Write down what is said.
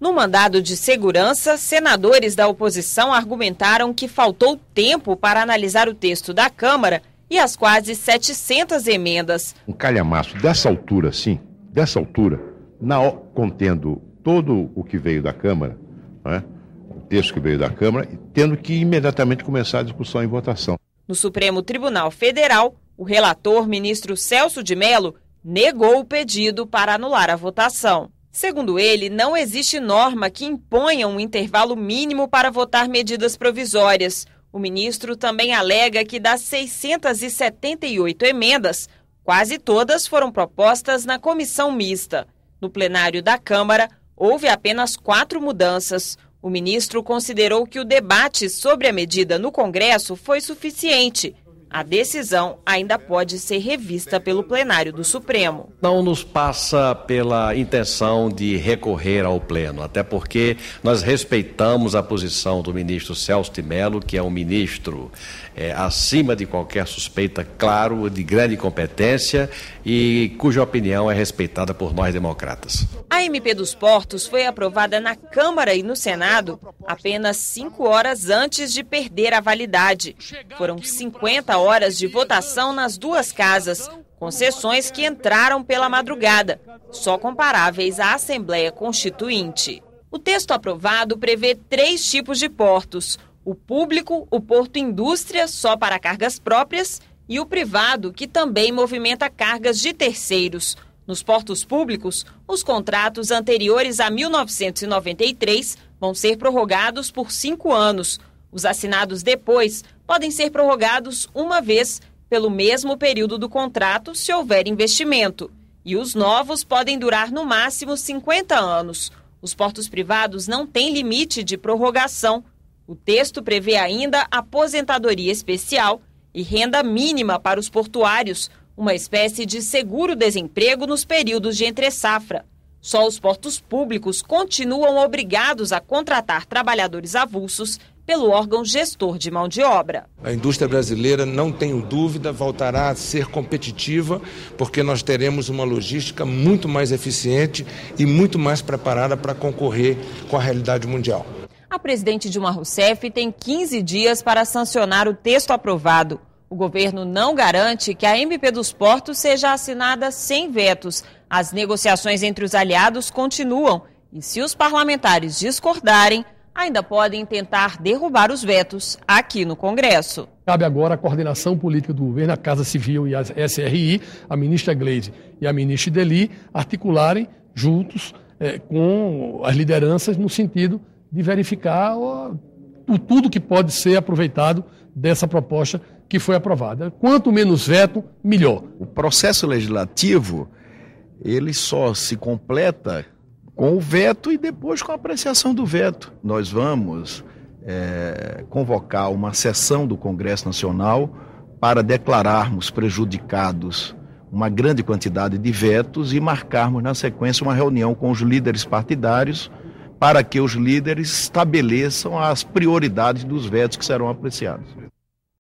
No mandado de segurança, senadores da oposição argumentaram que faltou tempo para analisar o texto da Câmara e as quase 700 emendas. Um calhamaço dessa altura, sim, contendo todo o que veio da Câmara, né, o texto que veio da Câmara, tendo que imediatamente começar a discussão e votação. No Supremo Tribunal Federal, o relator, ministro Celso de Mello, negou o pedido para anular a votação. Segundo ele, não existe norma que imponha um intervalo mínimo para votar medidas provisórias. O ministro também alega que das 678 emendas, quase todas foram propostas na comissão mista. No plenário da Câmara, houve apenas 4 mudanças. O ministro considerou que o debate sobre a medida no Congresso foi suficiente. A decisão ainda pode ser revista pelo plenário do Supremo. Não nos passa pela intenção de recorrer ao pleno, até porque nós respeitamos a posição do ministro Celso de Mello, que é um ministro acima de qualquer suspeita, claro, de grande competência e cuja opinião é respeitada por nós democratas. A MP dos Portos foi aprovada na Câmara e no Senado apenas 5 horas antes de perder a validade. Foram 50 horas de votação nas duas casas, com sessões que entraram pela madrugada, só comparáveis à Assembleia Constituinte. O texto aprovado prevê 3 tipos de portos: o público, o porto indústria só para cargas próprias e o privado, que também movimenta cargas de terceiros. Nos portos públicos, os contratos anteriores a 1993 vão ser prorrogados por 5 anos. Os assinados depois podem ser prorrogados uma vez pelo mesmo período do contrato, se houver investimento. E os novos podem durar no máximo 50 anos. Os portos privados não têm limite de prorrogação. O texto prevê ainda aposentadoria especial e renda mínima para os portuários, uma espécie de seguro-desemprego nos períodos de entre-safra. Só os portos públicos continuam obrigados a contratar trabalhadores avulsos pelo órgão gestor de mão de obra. A indústria brasileira, não tenho dúvida, voltará a ser competitiva, porque nós teremos uma logística muito mais eficiente e muito mais preparada para concorrer com a realidade mundial. A presidente Dilma Rousseff tem 15 dias para sancionar o texto aprovado. O governo não garante que a MP dos Portos seja assinada sem vetos. As negociações entre os aliados continuam e, se os parlamentares discordarem, ainda podem tentar derrubar os vetos aqui no Congresso. Cabe agora a coordenação política do governo, a Casa Civil e a SRI, a ministra Gleisi e a ministra Ideli, articularem juntos com as lideranças no sentido de verificar tudo que pode ser aproveitado dessa proposta que foi aprovada. Quanto menos veto, melhor. O processo legislativo, ele só se completa com o veto e depois com a apreciação do veto. Nós vamos convocar uma sessão do Congresso Nacional para declararmos prejudicados uma grande quantidade de vetos e marcarmos na sequência uma reunião com os líderes partidários para que os líderes estabeleçam as prioridades dos vetos que serão apreciados.